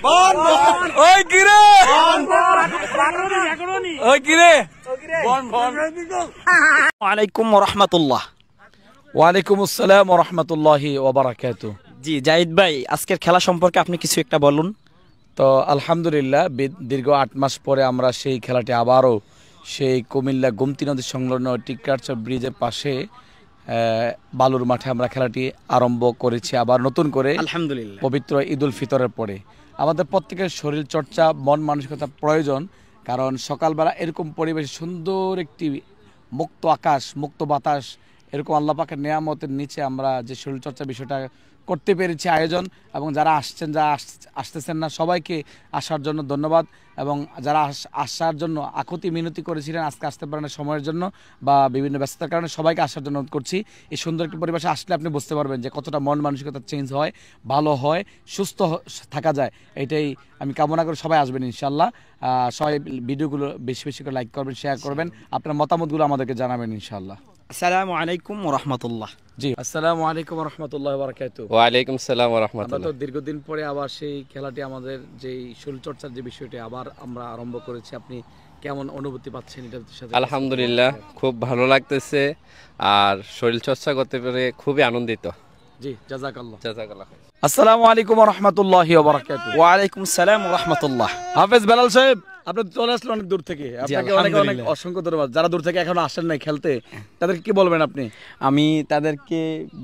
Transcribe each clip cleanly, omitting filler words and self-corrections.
ওই কিরে ওই কিরে ওয়ালাইকুম রাহমাতুল্লাহ। ওয়ালাইকুম আসসালাম ওয়া রাহমাতুল্লাহি ওয়া বারাকাতুহু। জি জাহিদ ভাই, আজকের খেলা সম্পর্কে আপনি কিছু একটা বলুন। তো আলহামদুলিল্লাহ, দীর্ঘ 8 মাস পরে আমরা সেই খেলাটি আবারও সেই কুমিল্লা গোমতী নদী সংলগ্ন টিকারচর ব্রিজের পাশে বালুর মাঠে আমরা খেলাটি আরম্ভ করেছি আবার নতুন করে, আলহামদুলিল্লাহ। পবিত্র ঈদ উল ফিতরের পরে। আমাদের প্রত্যেকের শরীর চর্চা, মন মানসিকতা প্রয়োজন, কারণ সকালবেলা এরকম পরিবেশে সুন্দর একটি মুক্ত আকাশ, মুক্ত বাতাস, এরকম আল্লাহ পাকের নেয়ামতের নিচে আমরা যে শরীরচর্চা বিষয়টা করতে পেরেছি আয়োজন, এবং যারা আসছেন, যারা আসতেছেন না, সবাইকে আসার জন্য ধন্যবাদ। এবং যারা আসার জন্য আকুতি মিনতি করেছিলেন, আজকে আসতে পারেন না সময়ের জন্য বা বিভিন্ন ব্যস্ততার কারণে, সবাইকে আসার জন্য অনুরোধ করছি। এই সুন্দর একটি পরিবেশে আসলে আপনি বুঝতে পারবেন যে কতটা মন মানসিকতা চেঞ্জ হয়, ভালো হয়, সুস্থ থাকা যায়। এটাই আমি কামনা করি সবাই আসবেন ইনশাল্লাহ। সবাই ভিডিওগুলো বেশি বেশি করে লাইক করবেন, শেয়ার করবেন, আপনার মতামতগুলো আমাদেরকে জানাবেন ইনশাল্লাহ। আসসালামু আলাইকুম ওয়া রাহমাতুল্লাহ। জি, আসসালামু আলাইকুম ওয়া রাহমাতুল্লাহি ওয়া বারাকাতুহু। ওয়া আলাইকুম আসসালাম ওয়া রাহমাতুল্লাহ। আমরা তো দীর্ঘদিন পরে আবার সেই খেলাটি, আমাদের যেই শরীরচর্চার যে বিষয়টি আবার আমরা আরম্ভ করেছি, আপনি কেমন অনুভূতি পাচ্ছেন এটার সাথে? আলহামদুলিল্লাহ, খুব ভালো লাগতেছে আর শরীর চর্চা করতে পেরে খুবই আনন্দিত। জি, জাযাকাল্লাহ। জাযাকাল্লাহ। আসসালামু আলাইকুম ওয়া রাহমাতুল্লাহি ওয়া বারাকাতুহু। ওয়া আলাইকুম আসসালাম ওয়া রাহমাতুল্লাহ। হাফেজ বেলাল সাহেব, আপনি চলে আসলেন অনেক দূর থেকে, আপনাকে অনেক অনেক আলহামদুলিল্লাহ। অসংখ্য ধন্যবাদ। যারা দূর থেকে এখনো আসেন নাই খেলতে, তাদেরকে কি বলবেন আপনি? আমি তাদেরকে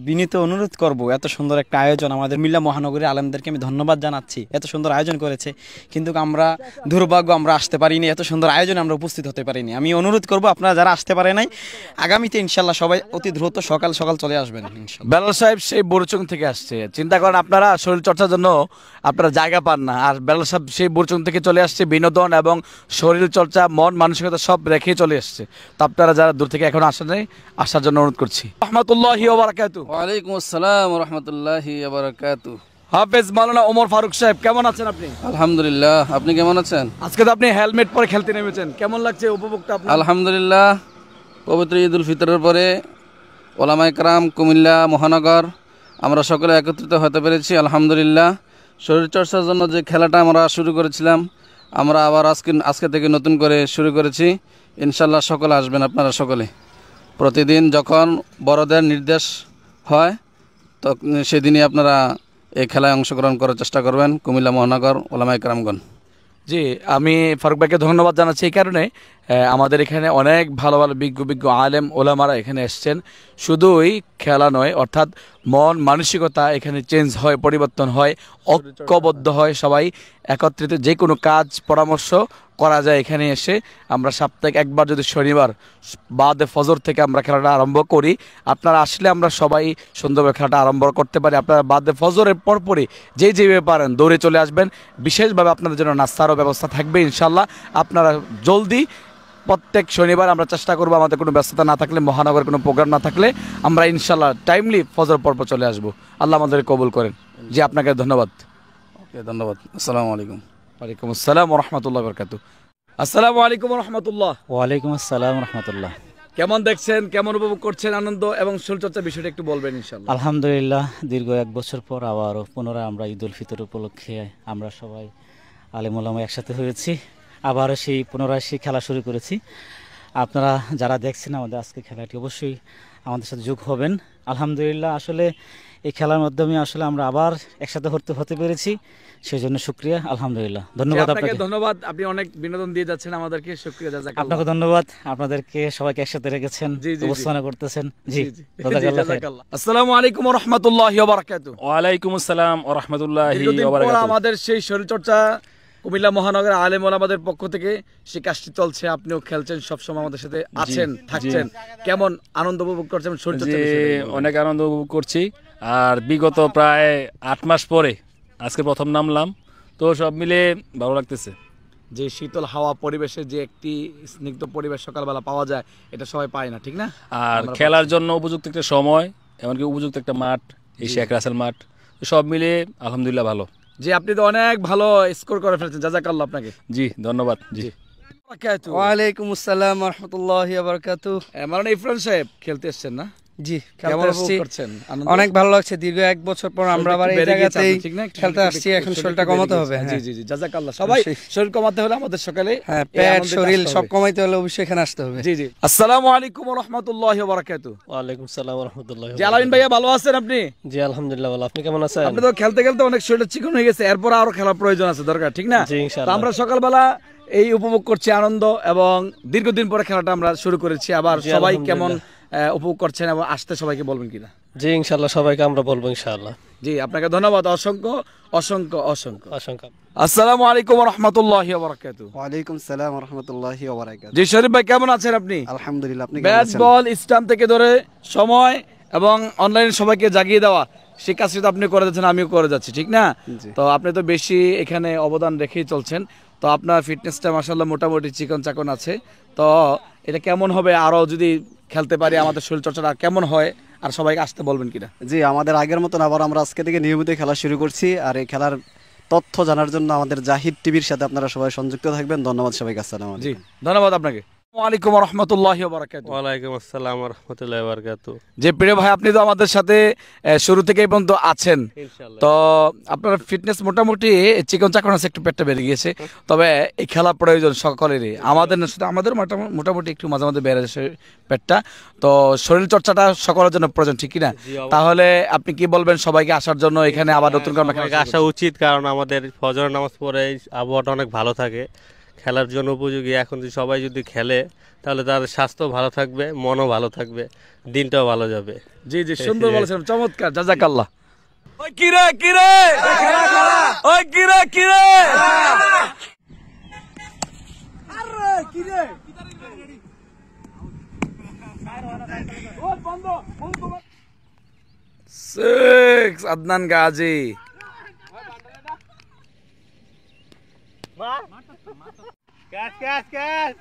বিনীত অনুরোধ করব, এত সুন্দর একটা আয়োজন, আমাদের কুমিল্লা মহানগরীর আলেমদেরকে আমি ধন্যবাদ জানাচ্ছি, এত সুন্দর আয়োজন করেছে। কিন্তু আমরা দুর্ভাগ্য, আমরা আসতে পারিনি, এত সুন্দর আয়োজনে আমরা উপস্থিত হতে পারিনি। আমি অনুরোধ করব, আপনারা যারা আসতে পারে নাই, আগামীতে ইনশাল্লাহ সবাই অতি দ্রুত সকাল সকাল চলে আসবেন ইনশাল্লাহ। বেলাল সাহেব সেই বরুচং থেকে আসছে, চিন্তা করেন আপনারা শরীর চর্চার জন্য আপনারা জায়গা পান না, আর বেলাল সাহেব সেই বরুচং থেকে চলে আসছে বিনোদন এবং শরীর চর্চা, মন মানসিকতা সব রেখে চলে আসছে। তো আপনারা যারা দূর থেকে এখন আসেন নাই, আসার জন্য অনুরোধ করছি। রাহমাতুল্লাহি ওয়া বারাকাতুহু। ওয়ালাইকুম আসসালাম ওয়া রাহমাতুল্লাহি ওয়া বারাকাতুহু। হাফেজ মাওলানা ওমর ফারুক সাহেব, কেমন আছেন আপনি? আলহামদুলিল্লাহ, আপনি কেমন আছেন? আজকে তো আপনি হেলমেট পরে খেলতে নেমেছেন, কেমন লাগছে উপভোগটা আপনার? আলহামদুলিল্লাহ, পবিত্র ঈদ উল ফিতরের পরে ওলামায়ে কেরাম, কুমিল্লা মহানগর, আমরা সকলে একত্রিত হতে পেরেছি আলহামদুলিল্লাহ। শরীরচর্চার জন্য যে খেলাটা আমরা শুরু করেছিলাম, আমরা আবার আজকে থেকে নতুন করে শুরু করেছি। ইনশাল্লাহ সকলে আসবেন, আপনারা সকলে। প্রতিদিন যখন বড়দের নির্দেশ হয়, তো সেদিনই আপনারা এই খেলায় অংশগ্রহণ করার চেষ্টা করবেন, কুমিল্লা মহানগর ওলামায়ে কেরামগণ। জি, আমি ফারুক ভাইকে ধন্যবাদ জানাচ্ছি এই কারণে, আমাদের এখানে অনেক ভালো ভালো বিজ্ঞ বিজ্ঞ আলেম ওলামারা এখানে এসছেন। শুধুই খেলা নয়, অর্থাৎ মন মানসিকতা এখানে চেঞ্জ হয়, পরিবর্তন হয়, ঐক্যবদ্ধ হয়, সবাই একত্রিত যে কোনো কাজ পরামর্শ করা যায় এখানে এসে। আমরা সাপ্তাহিক একবার, যদি শনিবার বাদে ফজর থেকে আমরা খেলাটা আরম্ভ করি, আপনারা আসলে আমরা সবাই সুন্দরভাবে খেলাটা আরম্ভ করতে পারি। আপনারা বাদে ফজরের পরপরই যেভাবে পারেন দৌড়ে চলে আসবেন। বিশেষভাবে আপনাদের জন্য নাস্তারও ব্যবস্থা থাকবে ইনশাল্লাহ। আপনারা জলদি প্রত্যেক শনিবার আমরা চেষ্টা করবো, আমাদের কোনো ব্যস্ততা না থাকলে, মহানগরের কোনো প্রোগ্রাম না থাকলে, আমরা ইনশাল্লাহ টাইমলি ফজর পরপর চলে আসবো। আল্লাহ আমাদের কবুল করেন। জি, আপনাকে ধন্যবাদ। ওকে, ধন্যবাদ। আসসালামু আলাইকুম। ওয়ালাইকুম আসসালাম ওয়া রাহমাতুল্লাহি ওয়া বারাকাতুহু। আসসালামু আলাইকুম ওয়া রাহমাতুল্লাহ। ওয়ালাইকুম আসসালাম ওয়া রাহমাতুল্লাহ। কেমন দেখছেন, কেমন উপভোগ করছেন আনন্দ এবং শরীরচর্চার বিষয়টা একটু বলবেন ইনশাআল্লাহ। আলহামদুলিল্লাহ, দীর্ঘ 1 বছর পর আবারও পুনরায় আমরা ঈদ উল ফিতর উপলক্ষে আমরা সবাই আলেম ওলামা একসাথে হয়েছি, আবারও পুনরায় সেই খেলা শুরু করেছি। আপনারা যারা দেখছেন আমাদের আজকে খেলাটি, অবশ্যই আমাদের সাথে যোগ হবেন। আলহামদুলিল্লাহ, আসলে এই খেলার মাধ্যমে আসলে আমরা আবার একসাথে হতে পেরেছি, সেই জন্য শুকরিয়া। আলহামদুলিল্লাহ, ধন্যবাদ আপনাকে। ধন্যবাদ, আপনি অনেক বিনোদন দিয়ে যাচ্ছেন আমাদেরকে, শুকরিয়া, জাযাকাল্লাহ। আপনাকে ধন্যবাদ, আপনাদেরকে সবাইকে একসাথে রেখেছেন, উপস্থাপনা করতেছেন। জি, জাযাকাল্লাহ। আসসালামু আলাইকুম ওয়া রাহমাতুল্লাহি ওয়া বারাকাতুহু। ওয়ালাইকুম আসসালাম ওয়া রাহমাতুল্লাহি ওয়া বারাকাতুহু। আমাদের সেই শরীরচর্চা কুমিল্লা মহানগর আলেম ওলামাদের পক্ষ থেকে সেই কাজটি চলছে, আপনিও খেলছেন, সবসময় আমাদের সাথে আছেন, থাকছেন। কেমন আনন্দ উপভোগ করছেন শরীরচর্চা? অনেক আনন্দ উপভোগ করছি। আর বিগত প্রায় 8 মাস পরে আজকে প্রথম নামলাম, তো সব মিলে ভালো লাগতেছে। যে শীতল হাওয়া পরিবেশে যে একটি স্নিগ্ধ পরিবেশ সকালবেলা পাওয়া যায়, এটা সবাই পায় না, ঠিক না? আর খেলার জন্য উপযুক্ত একটা সময়, এমনকি উপযুক্ত একটা মাঠ, এই শেখ রাসেল মাঠ, সব মিলে আলহামদুলিল্লাহ ভালো। জি, আপনি তো অনেক ভালো স্কোর করে ফেলেছেন, জাযাকাল্লাহ আপনাকে। জি, ধন্যবাদ। জি, ওয়ালাইকুম আসসালাম ওয়া রাহমাতুল্লাহি ওয়া বারাকাতুহু। মাওলানা ইফরান সাহেব খেলতে এসেছেন না? জি, কেমন খেলতে উপভোগ আসছি, করছেন? আনন্দ? অনেক ভালো লাগছে। দীর্ঘ 1 বছর পর আমরা আবার এই বেড়ে গিয়েছে জায়গাতেই আপনার, ঠিক না? একটু খেলতে একটু আসছি। একটু এখন শরীরটা শরীরটা একটু বেড়ে কমাতে গিয়েছে। হবে। জি হ্যাঁ জি জি, জাযাকাল্লাহ। সবাই শরীর কমাতে হলে আমাদের সকালে হ্যাঁ, এই পেট আনন্দে শরীর আসতে সব হবে। কমাইতে হলে অবশ্যই এখানে আসতে হবে। জি জি। আসসালামু আলাইকুম ওয়া রাহমাতুল্লাহি ওয়া বারাকাতুহু। ওয়ালাইকুম সালাম রহমতুল্লাহ। জি আলামিন ভাইয়া, ভালো আছেন আপনি? জি আলহামদুলিল্লাহ ভালো। আপনি কেমন আছেন? আপনি তো খেলতে খেলতে অনেক শরীরটা চিকন হয়ে গেছে, এরপর আরো খেলার প্রয়োজন আছে, দরকার, ঠিক না? জি, তো ইনশাআল্লাহ। আমরা সকালবেলা এই উপভোগ করছি আনন্দ, এবং দীর্ঘদিন পরে খেলাটা আমরা শুরু করেছি। আবার জি, সবাই আলহামদুলিল্লাহ। কেমন উপভোগ করছেন এবং আসতে সবাইকে বলবেন কিনা? জি ইনশাআল্লাহ, সবাইকে আমরা বলবো ইনশাআল্লাহ। জি, আপনাকে ধন্যবাদ, অসংখ্য অসংখ্য অসংখ্য। অসংখ্য। আসসালামু আলাইকুম ওয়া রাহমাতুল্লাহি ওয়া বারাকাতুহু। ওয়ালাইকুম সালাম ওয়া রাহমাতুল্লাহি ওয়া বারাকাতুহু। জি শরীফ ভাই, কেমন আছেন আপনি? আলহামদুলিল্লাহ, আপনি কেমন ব্যাট আছেন? বল স্ট্যাম্প থেকে ধরে সময় এবং অনলাইনে সবাইকে জাগিয়ে দেওয়া, সেই কাজটা তো আপনি করে যাচ্ছেন, আমিও করে যাচ্ছি, ঠিক না? জি। তো আপনি তো বেশি এখানে অবদান রেখেই চলছেন। তো আপনার ফিটনেসটা মাশাআল্লাহ মোটামুটি চিকন চাকন আছে। তো এটা কেমন হবে আরো যদি খেলতে পারি, আমাদের শরীর চর্চাটা কেমন হয়, আর সবাইকে আসতে বলবেন কিনা? জি, আমাদের আগের মতন আবার আমরা আজকে থেকে নিয়মিত খেলা শুরু করছি। আর এই খেলার তথ্য জানার জন্য আমাদের জাহিদ টিভির সাথে আপনারা সবাই সংযুক্ত থাকবেন। ধন্যবাদ সবাইকে। আসসালামু জি, আলাইকুম। ধন্যবাদ আপনাকে। আসসালামু আলাইকুম ওয়া রাহমাতুল্লাহি ওয়া বারাকাতুহু। ওয়ালাইকুম আসসালাম রহমতুল্লাহ বারকাতু। যে প্রিয় ভাই, আপনি তো আমাদের সাথে শুরু থেকে এই পর্যন্ত আছেন। ইনশাআল্লাহ। তো আপনার ফিটনেস মোটামুটি চিকন চাকন আছে, একটু পেটটা বেড়ে গিয়েছে। তবে এই খেলা প্রয়োজন সকলেরই, আমাদের না শুধু আমাদের, মোটামুটি একটু মাঝে মাঝে বেড়ে যাচ্ছে পেটটা। তো শরীর চর্চাটা সকলের জন্য প্রয়োজন, ঠিক কিনা? তাহলে আপনি কি বলবেন সবাইকে আসার জন্য এখানে আবার নতুন করে আমরা খেলা সবাইকে আসা উচিত, কারণ আমাদের ফজর নামাজ পড়ে আবহাওয়াটা অনেক ভালো থাকে, খেলার জন্য উপযোগী। এখন যদি সবাই যদি খেলে তাহলে তার স্বাস্থ্য ভালো থাকবে, মনও ভালো থাকবে, দিনটাও ভালো যাবে। জি জি, সুন্দর বলেছেন, চমৎকার, জাযাকাল্লাহ। ওই কিরে কিরে, ওই কিরে কিরে, six Adnan Gazi. Catch catch catch.